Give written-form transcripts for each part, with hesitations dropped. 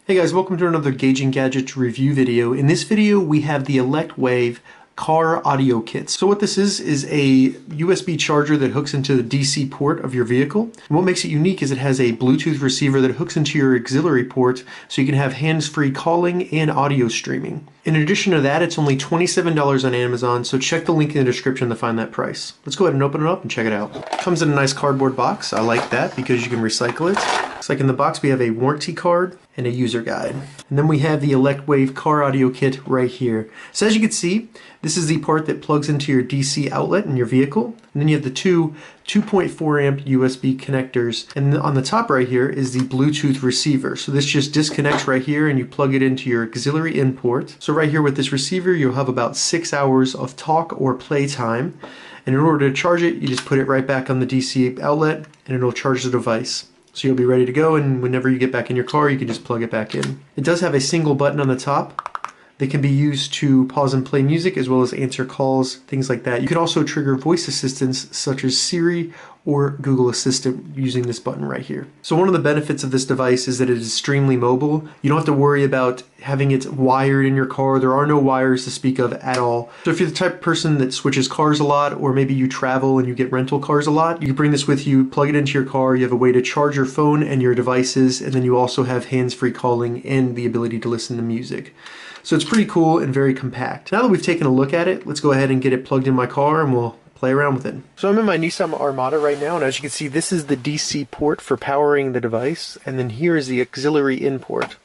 Hey guys, welcome to another Gauging Gadgets review video. In this video we have the Elecwave Car audio kit. So what this is a USB charger that hooks into the DC port of your vehicle. And what makes it unique is it has a Bluetooth receiver that hooks into your auxiliary port so you can have hands-free calling and audio streaming. In addition to that, it's only $27 on Amazon, so check the link in the description to find that price. Let's go ahead and open it up and check it out. It comes in a nice cardboard box. I like that because you can recycle it. Looks like in the box we have a warranty card and a user guide. And then we have the Elecwave Car audio kit right here. So as you can see, this is the part that plugs into your DC outlet in your vehicle. And then you have the two 2.4 amp USB connectors. And on the top right here is the Bluetooth receiver. So this just disconnects right here and you plug it into your auxiliary in port. So right here with this receiver, you'll have about 6 hours of talk or play time. And in order to charge it, you just put it right back on the DC outlet and it'll charge the device. So you'll be ready to go, and whenever you get back in your car, you can just plug it back in. It does have a single button on the top that can be used to pause and play music as well as answer calls, things like that. You can also trigger voice assistants such as Siri or Google Assistant using this button right here. So one of the benefits of this device is that it is extremely mobile. You don't have to worry about having it wired in your car. There are no wires to speak of at all. So if you're the type of person that switches cars a lot, or maybe you travel and you get rental cars a lot, you can bring this with you, plug it into your car, you have a way to charge your phone and your devices, and then you also have hands-free calling and the ability to listen to music. So it's pretty cool and very compact. Now that we've taken a look at it, let's go ahead and get it plugged in my car and we'll play around with it. So I'm in my Nissan Armada right now, and as you can see, this is the DC port for powering the device, and then here is the auxiliary in port.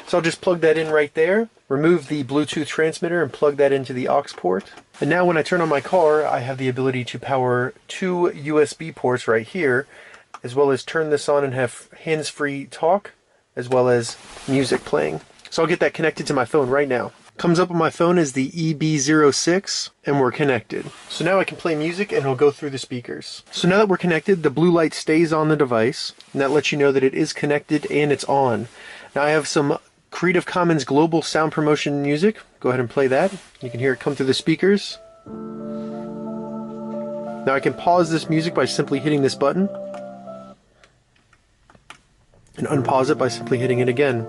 So I'll just plug that in right there, remove the Bluetooth transmitter and plug that into the aux port. And now when I turn on my car, I have the ability to power two USB ports right here, as well as turn this on and have hands-free talk, as well as music playing. So I'll get that connected to my phone right now. Comes up on my phone is the EB06 and we're connected. So now I can play music and it'll go through the speakers. So now that we're connected, the blue light stays on the device and that lets you know that it is connected and it's on. Now I have some Creative Commons Global Sound Promotion music. Go ahead and play that. You can hear it come through the speakers. Now I can pause this music by simply hitting this button and unpause it by simply hitting it again.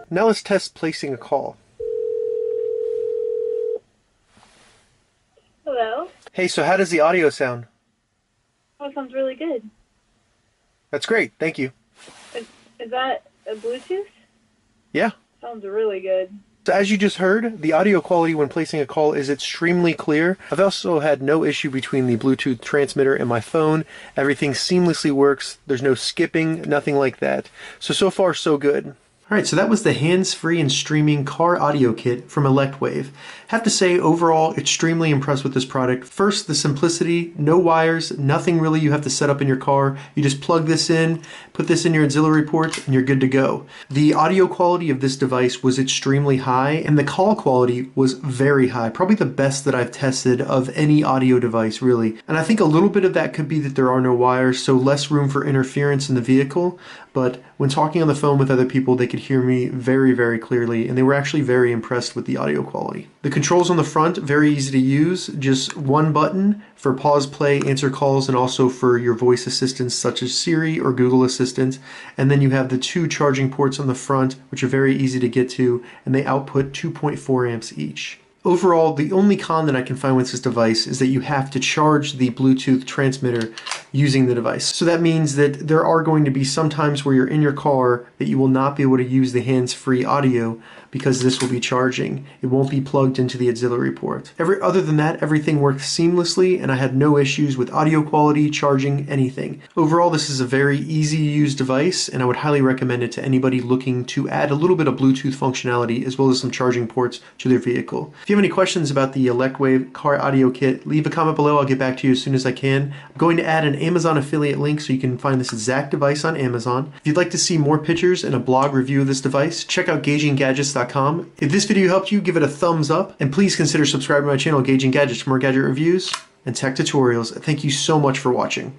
Now let's test placing a call. Hello? Hey, so how does the audio sound? Oh, it sounds really good. That's great, thank you. Is that a Bluetooth? Yeah. Sounds really good. So as you just heard, the audio quality when placing a call is extremely clear. I've also had no issue between the Bluetooth transmitter and my phone. Everything seamlessly works. There's no skipping, nothing like that. So far so good. Alright, so that was the hands-free and streaming car audio kit from Elecwave. Have to say, overall, extremely impressed with this product. First, the simplicity, no wires, nothing really you have to set up in your car. You just plug this in, put this in your auxiliary port, and you're good to go. The audio quality of this device was extremely high, and the call quality was very high. Probably the best that I've tested of any audio device, really. And I think a little bit of that could be that there are no wires, so less room for interference in the vehicle. But when talking on the phone with other people, they could hear me very, very clearly, and they were actually very impressed with the audio quality. The controls on the front, very easy to use. Just one button for pause, play, answer calls, and also for your voice assistants such as Siri or Google Assistant. And then you have the two charging ports on the front, which are very easy to get to, and they output 2.4 amps each. Overall, the only con that I can find with this device is that you have to charge the Bluetooth transmitter using the device. So that means that there are going to be some times where you're in your car that you will not be able to use the hands-free audio because this will be charging. It won't be plugged into the auxiliary port. Other than that, everything worked seamlessly and I had no issues with audio quality, charging, anything. Overall, this is a very easy to use device and I would highly recommend it to anybody looking to add a little bit of Bluetooth functionality as well as some charging ports to their vehicle. If you have any questions about the Elecwave Car Audio Kit, leave a comment below. I'll get back to you as soon as I can. I'm going to add an Amazon affiliate link so you can find this exact device on Amazon. If you'd like to see more pictures and a blog review of this device, check out GaugingGadgets.com. If this video helped you, give it a thumbs up, and please consider subscribing to my channel, Gauging Gadgets, for more gadget reviews and tech tutorials. Thank you so much for watching.